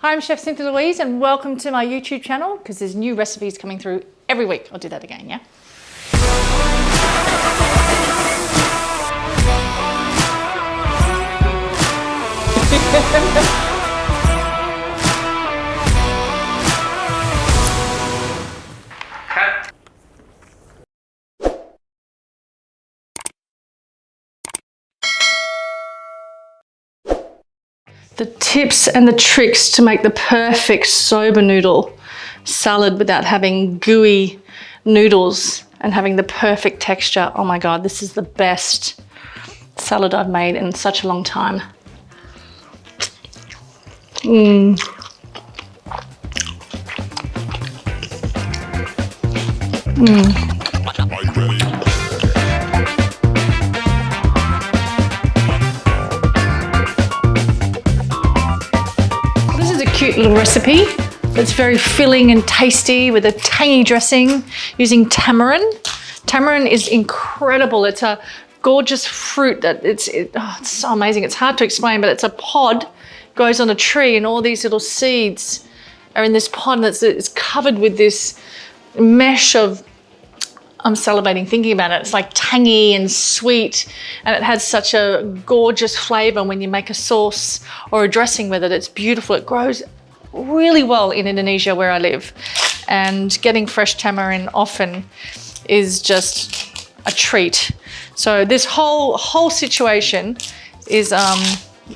Hi, I'm Chef Cynthia Louise and welcome to my YouTube channel because there's new recipes coming through every week. I'll do that again, yeah? The tips and the tricks to make the perfect soba noodle salad without having gooey noodles and having the perfect texture. Oh my God, this is the best salad I've made in such a long time. Cute little recipe that's very filling and tasty with a tangy dressing using tamarind. Tamarind is incredible. It's a gorgeous fruit that it's so amazing. It's hard to explain, but it's a pod, grows on a tree, and all these little seeds are in this pod, and it's covered with this mesh of, I'm salivating thinking about it. It's like tangy and sweet, and it has such a gorgeous flavor when you make a sauce or a dressing with it. It's beautiful. It grows really well in Indonesia where I live, and getting fresh tamarind often is just a treat. So this whole situation is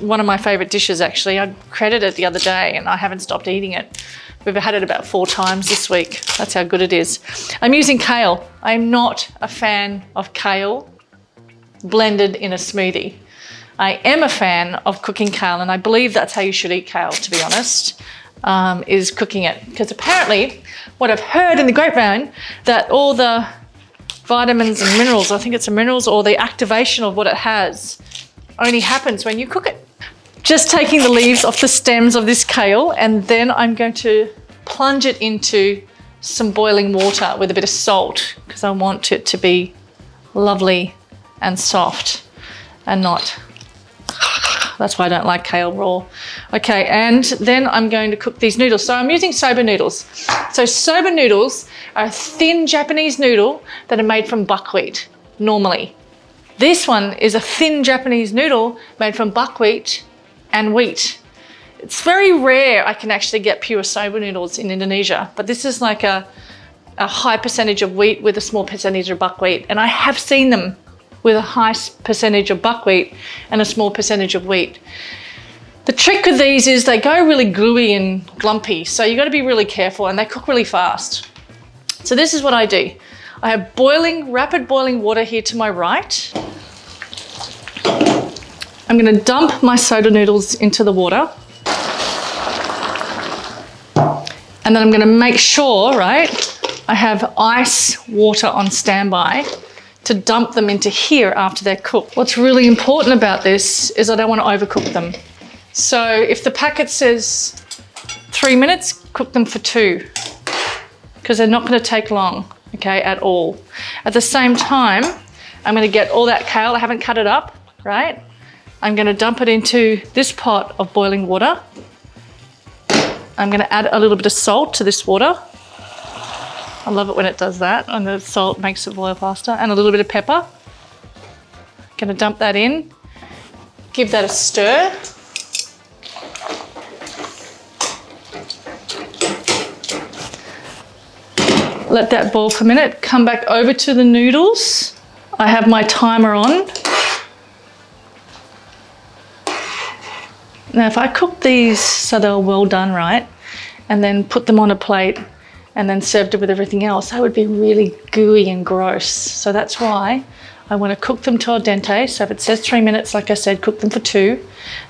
one of my favorite dishes actually. I created it the other day and I haven't stopped eating it. We've had it about 4 times this week. That's how good it is. I'm using kale. I'm not a fan of kale blended in a smoothie. I am a fan of cooking kale, and I believe that's how you should eat kale, to be honest, is cooking it. Because apparently, what I've heard in the grapevine, that all the vitamins and minerals, I think it's the minerals or the activation of what it has, only happens when you cook it. Just taking the leaves off the stems of this kale, and then I'm going to plunge it into some boiling water with a bit of salt because I want it to be lovely and soft and not, that's why I don't like kale raw. Okay, and then I'm going to cook these noodles. So I'm using soba noodles. So soba noodles are a thin Japanese noodle that are made from buckwheat normally. This one is a thin Japanese noodle made from buckwheat and wheat. It's very rare I can actually get pure soba noodles in Indonesia, but this is like a high percentage of wheat with a small percentage of buckwheat. And I have seen them with a high percentage of buckwheat and a small percentage of wheat. The trick with these is they go really gluey and glumpy, so you gotta be really careful, and they cook really fast. So this is what I do. I have rapid boiling water here to my right. I'm going to dump my soba noodles into the water. And then I'm going to make sure, right, I have ice water on standby to dump them into here after they're cooked. What's really important about this is I don't want to overcook them. So if the packet says 3 minutes, cook them for 2, because they're not going to take long, okay, at all. At the same time, I'm going to get all that kale. I haven't cut it up, right? I'm going to dump it into this pot of boiling water. I'm going to add a little bit of salt to this water. I love it when it does that, and the salt makes it boil faster, and a little bit of pepper. Going to dump that in, give that a stir. Let that boil for a minute. Come back over to the noodles. I have my timer on. Now, if I cook these so they're well done, right, and then put them on a plate and then served it with everything else, that would be really gooey and gross. So that's why I want to cook them to al dente. So if it says 3 minutes, like I said, cook them for 2.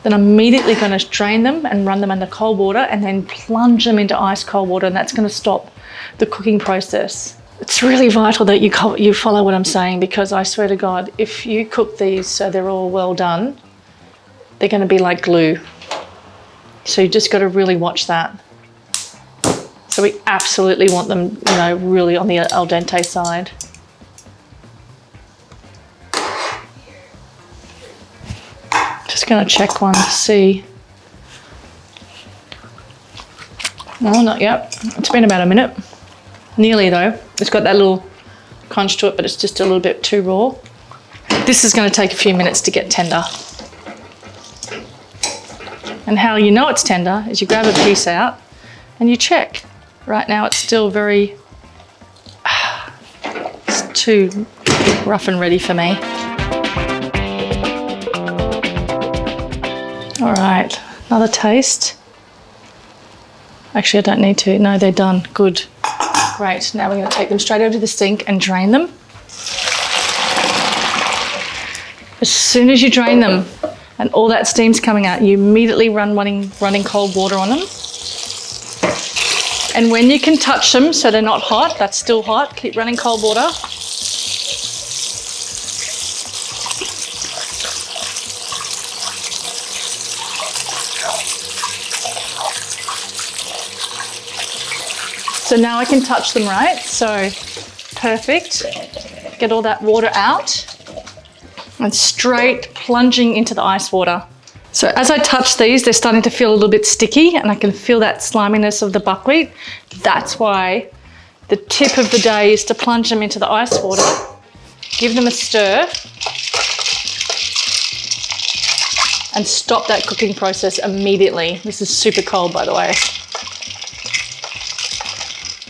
Then I'm immediately going to drain them and run them under cold water and then plunge them into ice cold water, and that's going to stop the cooking process. It's really vital that you follow what I'm saying, because I swear to God, if you cook these so they're all well done, they're going to be like glue. So you just got to really watch that. So we absolutely want them, you know, really on the al dente side. Just going to check one to see. Oh, not yet. It's been about a minute. Nearly though. It's got that little crunch to it, but it's just a little bit too raw. This is going to take a few minutes to get tender. And how you know it's tender is you grab a piece out and you check. Right now it's still very, it's too rough and ready for me. All right, another taste. Actually, I don't need to. No, they're done. Good. Great. Now we're going to take them straight over to the sink and drain them. As soon as you drain them and all that steam's coming out, you immediately run running cold water on them. And when you can touch them so they're not hot, that's still hot, keep running cold water. So now I can touch them, right? So perfect. Get all that water out and straight plunging into the ice water. So as I touch these, they're starting to feel a little bit sticky and I can feel that sliminess of the buckwheat. That's why the tip of the day is to plunge them into the ice water, give them a stir, and stop that cooking process immediately. This is super cold, by the way.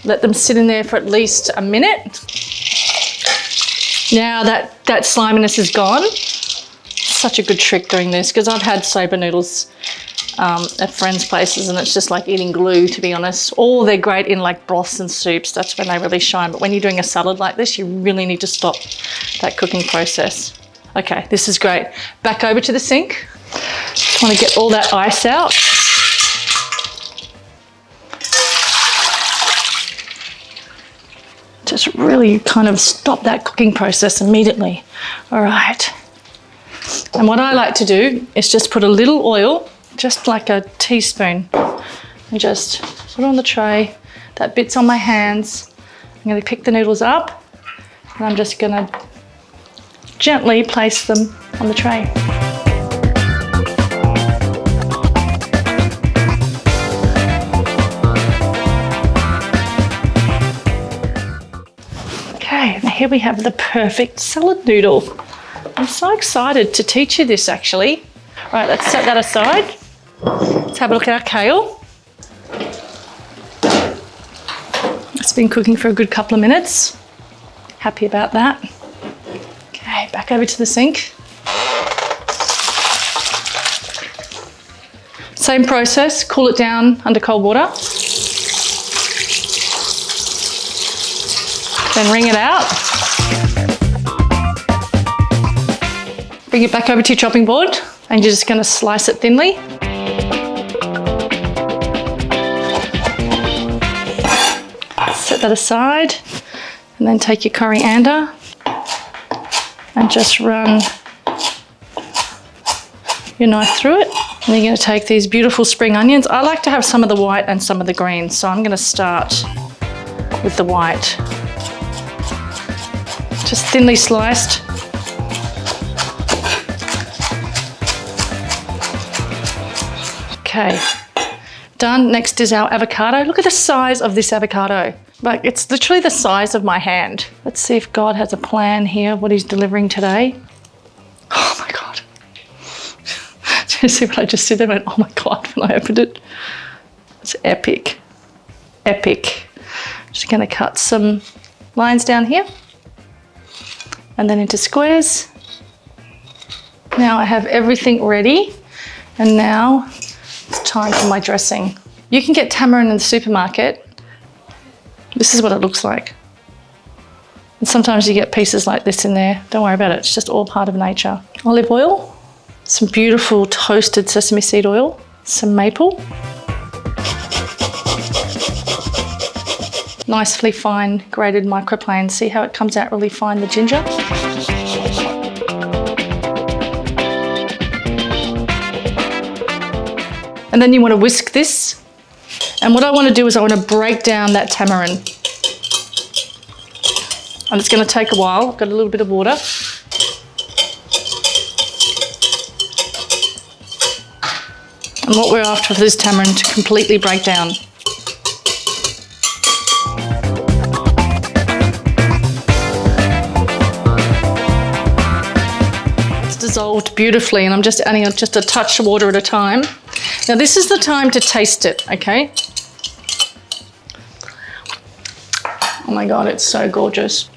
Let them sit in there for at least a minute. Now that sliminess is gone, such a good trick doing this, because I've had soba noodles at friends' places and it's just like eating glue, to be honest. Or they're great in like broths and soups, that's when they really shine. But when you're doing a salad like this, you really need to stop that cooking process. Okay, this is great. Back over to the sink. Just want to get all that ice out. Just really kind of stop that cooking process immediately. All right. And what I like to do is just put a little oil, just like a teaspoon, and just put it on the tray. That bit's on my hands. I'm going to pick the noodles up and I'm just going to gently place them on the tray. Okay, here we have the perfect salad noodle. I'm so excited to teach you this actually. Right, let's set that aside. Let's have a look at our kale. It's been cooking for a good couple of minutes. Happy about that. Okay, back over to the sink. Same process, cool it down under cold water. Then wring it out. Bring it back over to your chopping board and you're just going to slice it thinly. Set that aside and then take your coriander and just run your knife through it. And you're going to take these beautiful spring onions. I like to have some of the white and some of the green, so I'm going to start with the white. Just thinly sliced. Okay, done. Next is our avocado. Look at the size of this avocado. Like, it's literally the size of my hand. Let's see if God has a plan here, what he's delivering today. Oh my God. Do you see what I just did? I went, oh my God, when I opened it. It's epic, epic. Just gonna cut some lines down here and then into squares. Now I have everything ready and now it's time for my dressing. You can get tamarind in the supermarket. This is what it looks like. And sometimes you get pieces like this in there. Don't worry about it, it's just all part of nature. Olive oil, some beautiful toasted sesame seed oil, some maple. Nicely fine grated microplane. See how it comes out really fine, the ginger? And then you want to whisk this. And what I want to do is I want to break down that tamarind. And it's going to take a while. I've got a little bit of water. And what we're after for this tamarind to completely break down. dissolved beautifully, and I'm just adding just a touch of water at a time. Now this is the time to taste it, okay? Oh my God, it's so gorgeous.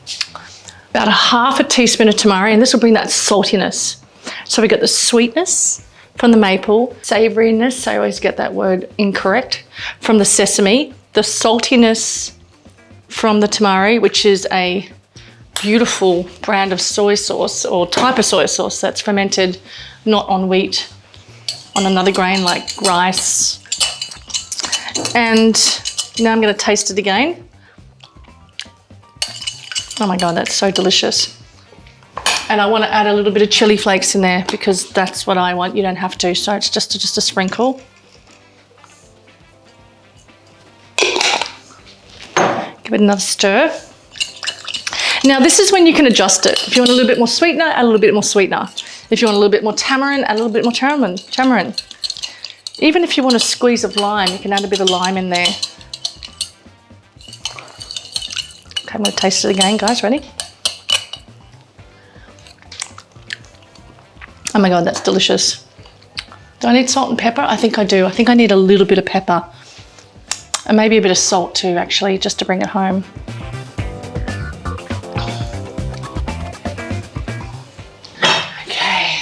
About ½ a teaspoon of tamari, and this will bring that saltiness. So we got the sweetness from the maple, savouriness, I always get that word incorrect, from the sesame, the saltiness from the tamari, which is a beautiful brand of soy sauce or type of soy sauce that's fermented not on wheat, on another grain like rice. And now I'm going to taste it again. Oh my God, that's so delicious. And I want to add a little bit of chili flakes in there because that's what I want. You don't have to, so it's just a sprinkle. Give it another stir. Now this is when you can adjust it. If you want a little bit more sweetener, add a little bit more sweetener. If you want a little bit more tamarind, add a little bit more tamarind. Even if you want a squeeze of lime, you can add a bit of lime in there. Okay, I'm going to taste it again, guys. Ready? Oh my God, that's delicious. Do I need salt and pepper? I think I do. I think I need a little bit of pepper. And maybe a bit of salt too, actually, just to bring it home. Okay.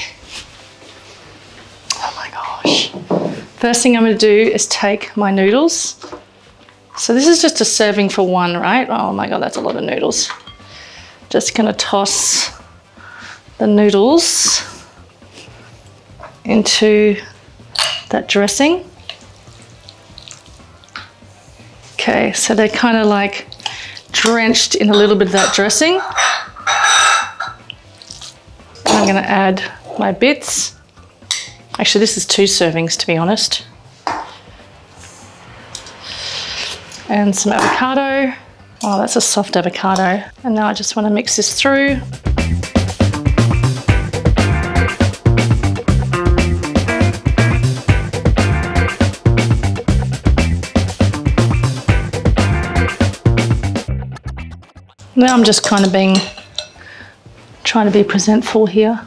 Oh my gosh. First thing I'm going to do is take my noodles. So this is just a serving for one, right? Oh my God, that's a lot of noodles. Just going to toss the noodles into that dressing. Okay, so they're kind of like drenched in a little bit of that dressing. And I'm going to add my bits. Actually, this is 2 servings, to be honest. And some avocado. Oh, that's a soft avocado. And now I just want to mix this through. Now I'm just kind of trying to be presentful here.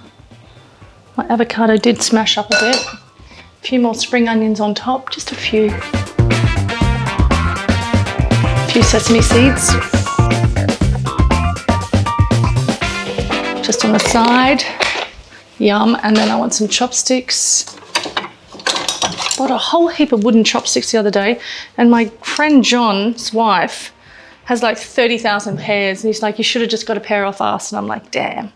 My avocado did smash up a bit. A few more spring onions on top, just a few. A few sesame seeds. Just on the side. Yum, and then I want some chopsticks. Bought a whole heap of wooden chopsticks the other day, and my friend John's wife has like 30,000 pairs, and he's like, you should have just got a pair off us. And I'm like, damn.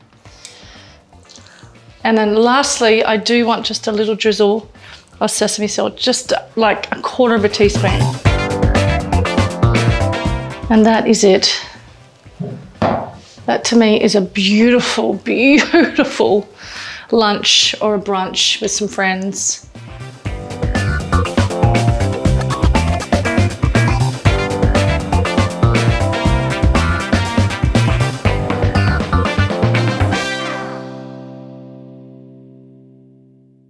And then lastly, I do want just a little drizzle of sesame salt, just like 1/4 teaspoon. And that is it. That to me is a beautiful, beautiful lunch or a brunch with some friends.